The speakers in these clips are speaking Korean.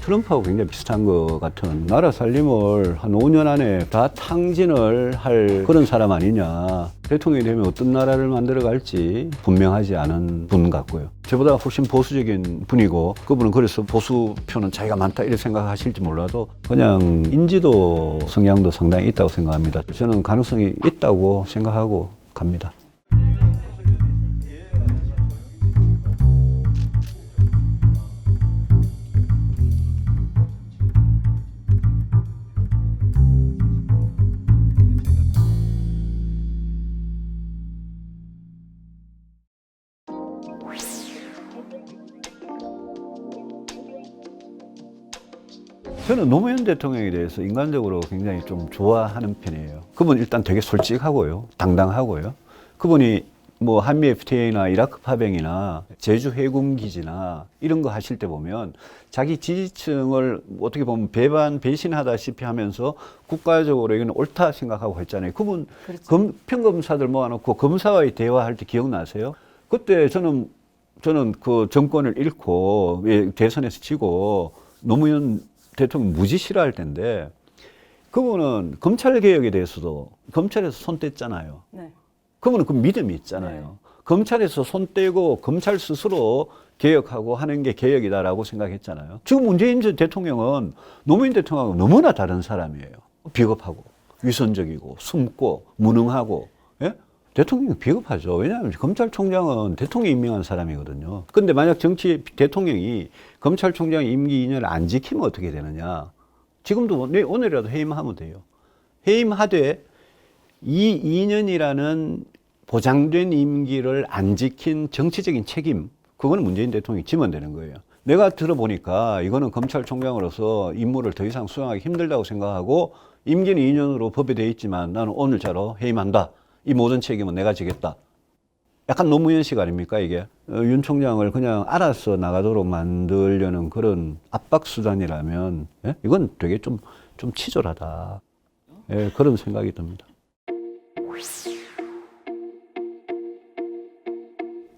트럼프하고 굉장히 비슷한 것 같은 나라 살림을 한 5년 안에 다 탕진을 할 그런 사람 아니냐. 대통령이 되면 어떤 나라를 만들어 갈지 분명하지 않은 분 같고요. 저보다 훨씬 보수적인 분이고 그분은 그래서 보수표는 자기가 많다 이렇게 생각하실지 몰라도 그냥 인지도 성향도 상당히 있다고 생각합니다. 저는 가능성이 있다고 생각하고 갑니다. 저는 노무현 대통령에 대해서 인간적으로 굉장히 좀 좋아하는 편이에요. 그분 일단 되게 솔직하고요. 당당하고요. 그분이 뭐 한미 FTA나 이라크 파병이나 제주 해군 기지나 이런 거 하실 때 보면 자기 지지층을 어떻게 보면 배신하다시피 하면서 국가적으로 이건 옳다 생각하고 했잖아요. 그분 그렇죠. 평검사들 모아놓고 검사와의 대화할 때 기억나세요? 그때 저는 그 정권을 잃고 대선에서 지고 노무현 대통령 무지 싫어할 텐데 그분은 검찰 개혁에 대해서도 검찰에서 손 뗐잖아요. 네. 그분은 그 믿음이 있잖아요. 네. 검찰에서 손 떼고 검찰 스스로 개혁하고 하는 게 개혁이다라고 생각했잖아요. 지금 문재인 대통령은 노무현 대통령하고 너무나 다른 사람이에요. 비겁하고 위선적이고 숨고 무능하고. 예? 대통령이 비겁하죠. 왜냐하면 검찰총장은 대통령이 임명한 사람이거든요. 근데 만약 대통령이 검찰총장 임기 2년을 안 지키면 어떻게 되느냐. 지금도 오늘이라도 해임하면 돼요. 해임하되 이 2년이라는 보장된 임기를 안 지킨 정치적인 책임, 그거는 문재인 대통령이 지면 되는 거예요. 내가 들어보니까 이거는 검찰총장으로서 임무를 더 이상 수행하기 힘들다고 생각하고 임기는 2년으로 법에 되어 있지만 나는 오늘자로 해임한다. 이 모든 책임은 내가 지겠다. 약간 노무현식 아닙니까 이게? 윤 총장을 그냥 알아서 나가도록 만들려는 그런 압박수단이라면 이건 되게 좀 치졸하다. 그런 생각이 듭니다.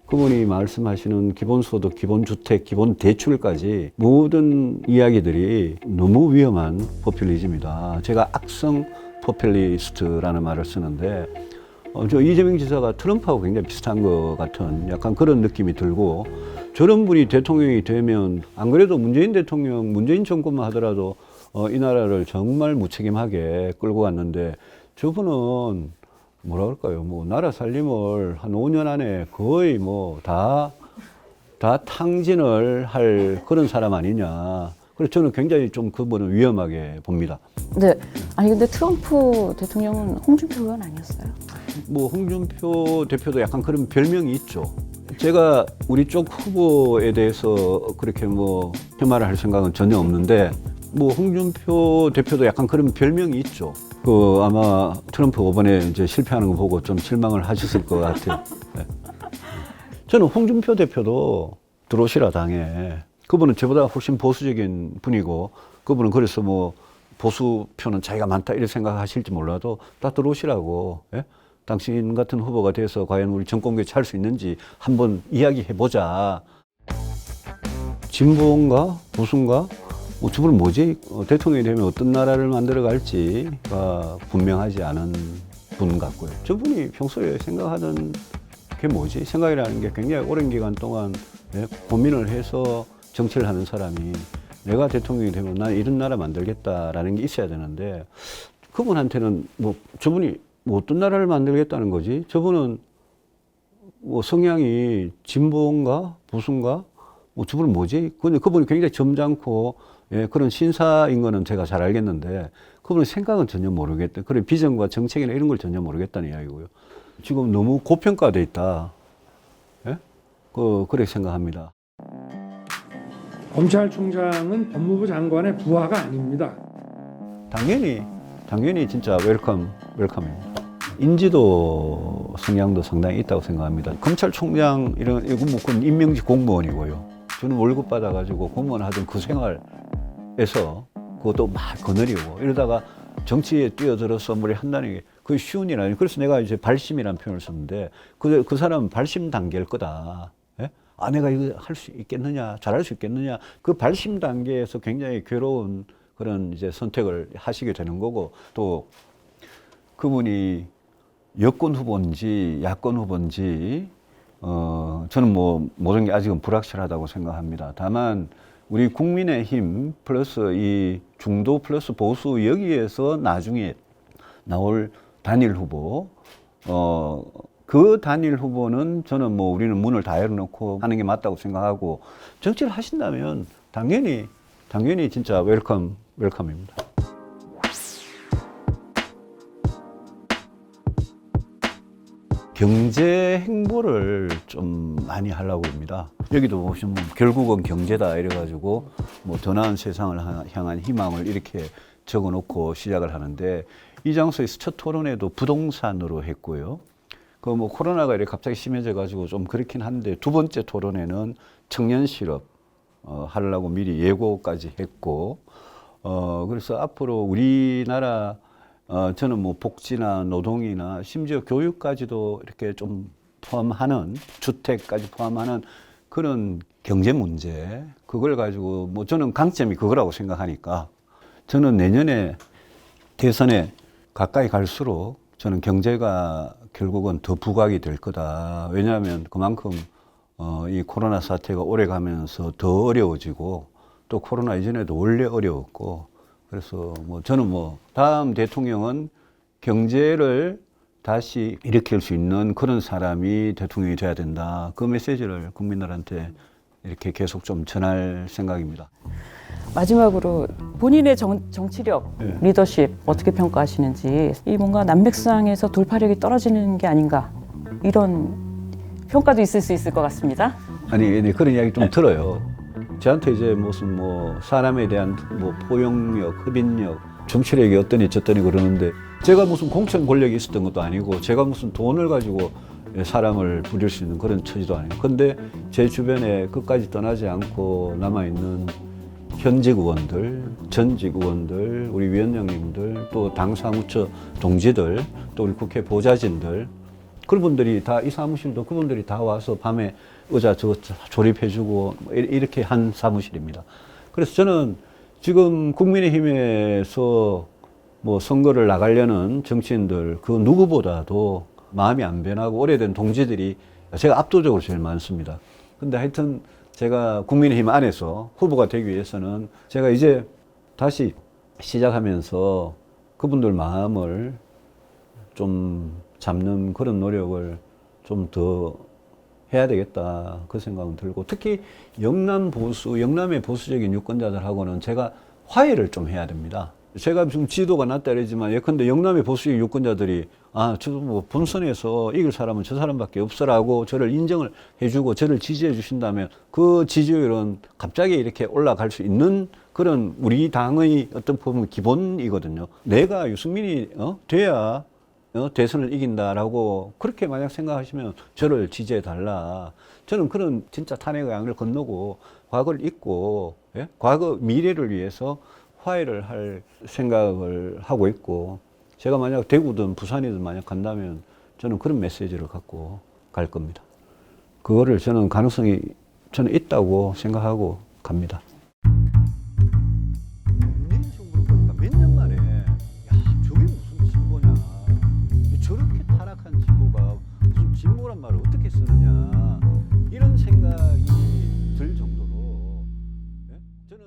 그분이 말씀하시는 기본소득, 기본주택, 기본대출까지 모든 이야기들이 너무 위험한 포퓰리즘이다. 제가 악성 포퓰리스트라는 말을 쓰는데 저 이재명 지사가 트럼프하고 굉장히 비슷한 것 같은 약간 그런 느낌이 들고 저런 분이 대통령이 되면 안 그래도 문재인 대통령, 문재인 정권만 하더라도 이 나라를 정말 무책임하게 끌고 갔는데 저분은 뭐라 그럴까요? 뭐 나라 살림을 한 5년 안에 거의 뭐 다 탕진을 할 그런 사람 아니냐. 그래서 저는 굉장히 좀 그분은 위험하게 봅니다. 네. 아니 근데 트럼프 대통령은 홍준표 의원 아니었어요? 뭐 홍준표 대표도 약간 그런 별명이 있죠. 제가 우리 쪽 후보에 대해서 그렇게 뭐 폄하를 할 생각은 전혀 없는데 뭐 홍준표 대표도 약간 그런 별명이 있죠. 그 아마 트럼프 이번에 이제 실패하는 거 보고 좀 실망을 하셨을 것 같아요. 네. 저는 홍준표 대표도 들어오시라 당에. 그분은 저보다 훨씬 보수적인 분이고 그분은 그래서 뭐 보수표는 자기가 많다 이렇게 생각하실지 몰라도 다 들어오시라고. 예? 당신 같은 후보가 돼서 과연 우리 정권 교체할 수 있는지 한번 이야기해보자. 진보인가 보수인가? 뭐 저분은 뭐지? 대통령이 되면 어떤 나라를 만들어 갈지가 분명하지 않은 분 같고요. 저분이 평소에 생각하던 게 뭐지? 생각이라는 게 굉장히 오랜 기간 동안 고민을 해서 정치를 하는 사람이 내가 대통령이 되면 난 이런 나라 만들겠다라는 게 있어야 되는데 그분한테는 뭐 저분이 뭐 어떤 나라를 만들겠다는 거지? 저분은 뭐 성향이 진보인가 보수인가? 뭐 저분은 뭐지? 근데 그분이 굉장히 점잖고 그런 신사인 거는 제가 잘 알겠는데 그분의 생각은 전혀 모르겠다. 그런 비전과 정책이나 이런 걸 전혀 모르겠다는 이야기고요. 지금 너무 고평가돼 있다. 그렇게 생각합니다. 검찰총장은 법무부 장관의 부하가 아닙니다. 당연히 진짜 웰컴입니다. 인지도 성향도 상당히 있다고 생각합니다. 검찰총장 이거 뭐 임명직 공무원이고요. 저는 월급 받아가지고 공무원 하던 그 생활에서 그것도 막 거느리고 이러다가 정치에 뛰어들어서 뭘 한다는 게 그게 쉬운 일 아니에요. 그래서 내가 이제 발심이라는 표현을 썼는데 그 사람은 발심 단계일 거다. 아, 내가 이거 할 수 있겠느냐, 잘할 수 있겠느냐, 그 발심 단계에서 굉장히 괴로운 그런 이제 선택을 하시게 되는 거고, 또 그분이 여권 후보인지 야권 후보인지 저는 뭐 모든 게 아직은 불확실하다고 생각합니다. 다만 우리 국민의힘 플러스 이 중도 플러스 보수 여기에서 나중에 나올 단일 후보, 그 단일 후보는 저는 뭐 우리는 문을 다 열어놓고 하는 게 맞다고 생각하고, 정치를 하신다면 당연히 진짜 웰컴입니다. 경제 행보를 좀 많이 하려고 합니다. 여기도 보시면 결국은 경제다 이래가지고 뭐 더 나은 세상을 향한 희망을 이렇게 적어놓고 시작을 하는데, 이 장소에서 첫 토론회도 부동산으로 했고요. 그 뭐 코로나가 이렇게 갑자기 심해져가지고 좀 그렇긴 한데, 두 번째 토론회는 청년 실업 하려고 미리 예고까지 했고, 그래서 앞으로 우리나라 저는 뭐 복지나 노동이나 심지어 교육까지도 이렇게 좀 포함하는, 주택까지 포함하는 그런 경제 문제, 그걸 가지고 뭐 저는 강점이 그거라고 생각하니까, 저는 내년에 대선에 가까이 갈수록 저는 경제가 결국은 더 부각이 될 거다. 왜냐하면 그만큼 이 코로나 사태가 오래 가면서 더 어려워지고, 또 코로나 이전에도 원래 어려웠고, 그래서 뭐 저는 뭐 다음 대통령은 경제를 다시 일으킬 수 있는 그런 사람이 대통령이 돼야 된다. 그 메시지를 국민들한테 이렇게 계속 좀 전할 생각입니다. 마지막으로 본인의 정치력, 네. 리더십 어떻게 평가하시는지, 이 뭔가 남백상에서 돌파력이 떨어지는 게 아닌가, 이런 평가도 있을 수 있을 것 같습니다. 아니, 그런 이야기 좀 들어요. 저한테 이제 무슨 뭐 사람에 대한 뭐 포용력, 흡인력, 정치력이 어떠니 저떠니 그러는데, 제가 무슨 공천 권력이 있었던 것도 아니고, 제가 무슨 돈을 가지고 사람을 부릴 수 있는 그런 처지도 아니고, 근데 제 주변에 끝까지 떠나지 않고 남아있는 현직 의원들, 전직 의원들, 우리 위원장님들, 또 당 사무처 동지들, 또 우리 국회 보좌진들, 그분들이 다, 이 사무실도 그분들이 다 와서 밤에 의자 저거 조립해주고 이렇게 한 사무실입니다. 그래서 저는 지금 국민의힘에서 뭐 선거를 나가려는 정치인들 그 누구보다도 마음이 안 변하고 오래된 동지들이 제가 압도적으로 제일 많습니다. 근데 하여튼 제가 국민의힘 안에서 후보가 되기 위해서는 제가 이제 다시 시작하면서 그분들 마음을 좀 잡는 그런 노력을 좀 더 해야 되겠다, 그 생각은 들고, 특히 영남의 보수적인 유권자들하고는 제가 화해를 좀 해야 됩니다. 제가 지금 지도가 낮다 그러지만, 예컨대 영남의 보수적인 유권자들이 저 뭐 본선에서 이길 사람은 저 사람밖에 없어라고 저를 인정을 해주고 저를 지지해 주신다면, 그 지지율은 갑자기 이렇게 올라갈 수 있는 그런 우리 당의 어떤 보면 기본이거든요. 내가 유승민이 돼야 대선을 이긴다라고 그렇게 만약 생각하시면 저를 지지해 달라. 저는 그런 진짜 탄핵의 양을 건너고 과거를 잊고, 예? 과거 미래를 위해서 화해를 할 생각을 하고 있고, 제가 만약 대구든 부산이든 만약 간다면 저는 그런 메시지를 갖고 갈 겁니다. 그거를 저는 가능성이 저는 있다고 생각하고 갑니다. 몇 년 만에 저게 무슨 진보냐, 저렇게 타락한 진보가 무슨 진보란 말을 어떻게 쓰느냐, 이런 생각이 들 정도로, 예? 저는